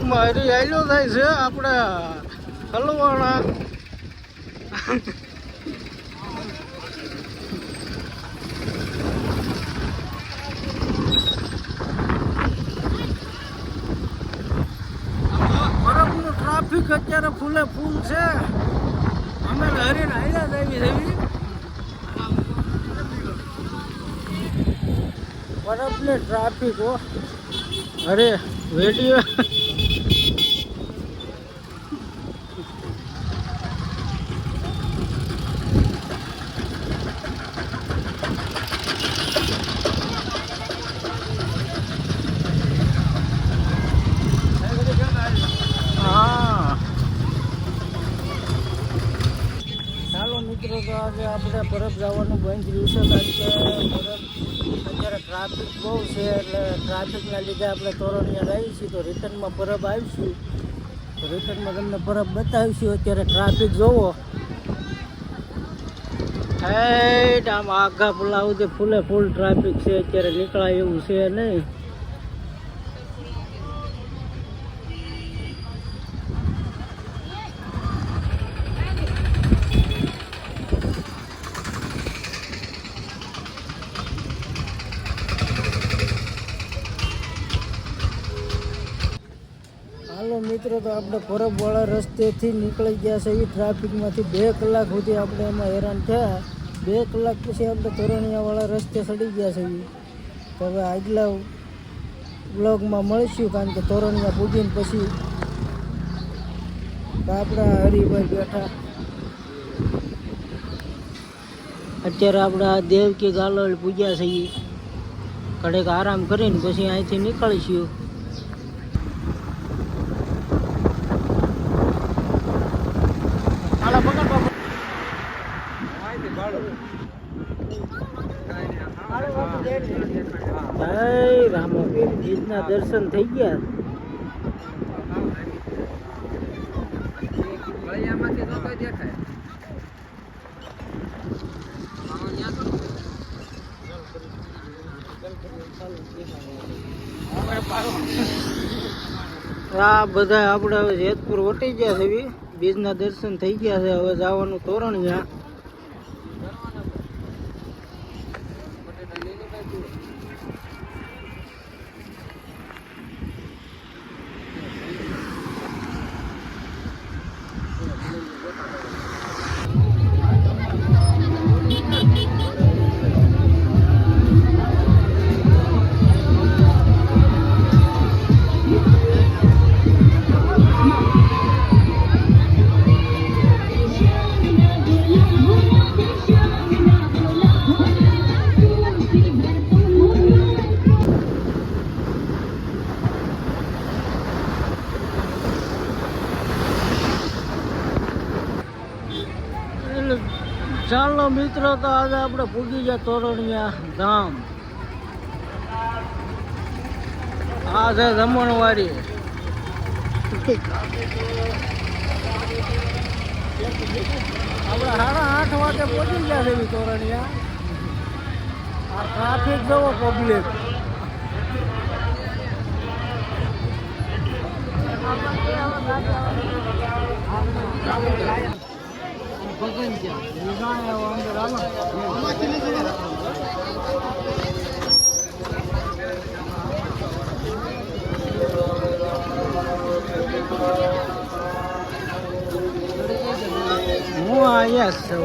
ટ્રાફિકમાં હરી આયલો થાય છે આપણે હલવાણા. બરફનું ટ્રાફિક અત્યારે ફૂલે ફૂલ છે. અમે હરીને આયલા જ આવી બરફની ટ્રાફિક હો. અરે વેડિયો મિત્રો. તો આજે આપણે બરફ જવાનું બંધ રહ્યું છે કારણ કે બરફ અત્યારે ટ્રાફિક બહુ છે એટલે ટ્રાફિકના લીધે આપણે તોરણિયા રહીએ છીએ. તો રિટર્નમાં બરફ આવીશું તો રિટર્નમાં તમને બરફ બતાવીશું. અત્યારે ટ્રાફિક જોવો હેઠ આમ આઘા પુલા સુધી ફૂલે ફૂલ ટ્રાફિક છે. અત્યારે નીકળાય એવું છે નહીં. મિત્રો તો આપણે બરફવાળા રસ્તેથી નીકળી ગયા છે. એ ટ્રાફિકમાંથી 2 કલાક સુધી આપણે એમાં હેરાન થયા. 2 કલાક પછી આપણે તોરણિયાવાળા રસ્તે ચડી ગયા છે. તો હવે આગલા બ્લોગમાં મળીશું કારણ કે તોરણિયા પૂજીને પછી આપણા હરિભાઈ બેઠા. અત્યારે આપણા દેવકી ગાલોલ પૂજ્યા છે. ઘડીક આરામ કરીને પછી અહીંથી નીકળીશું. જય રામાપીર બીજના દર્શન થઈ ગયા. આ બધા આપણે હવે જેતપુર વટી ગયા છે. બીજના દર્શન થઈ ગયા છે. હવે જવાનું તોરણિયા. ચાલો મિત્રો તો આજે આપણે પૂગી ગયા તોરણિયા ધામ. આ છે જમણવારી. આપણે 8:30 વાગે પહોંચી ગયા છે તોરણિયા. આ ટ્રાફિક જોવો પબ્લિક. હું અહીંયા છું.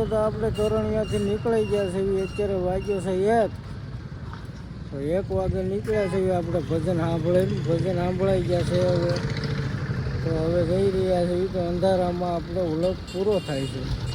તો આપણે તોરણિયાથી નીકળી ગયા છે. અત્યારે વાગ્યો છે 1 તો 1 વાગે નીકળ્યા છે. આપણે ભજન સાંભળાઈ ગયા છે. હવે તો હવે જઈ રહ્યા છે. તો અંધારામાં આપણો વ્લોગ પૂરો થાય છે.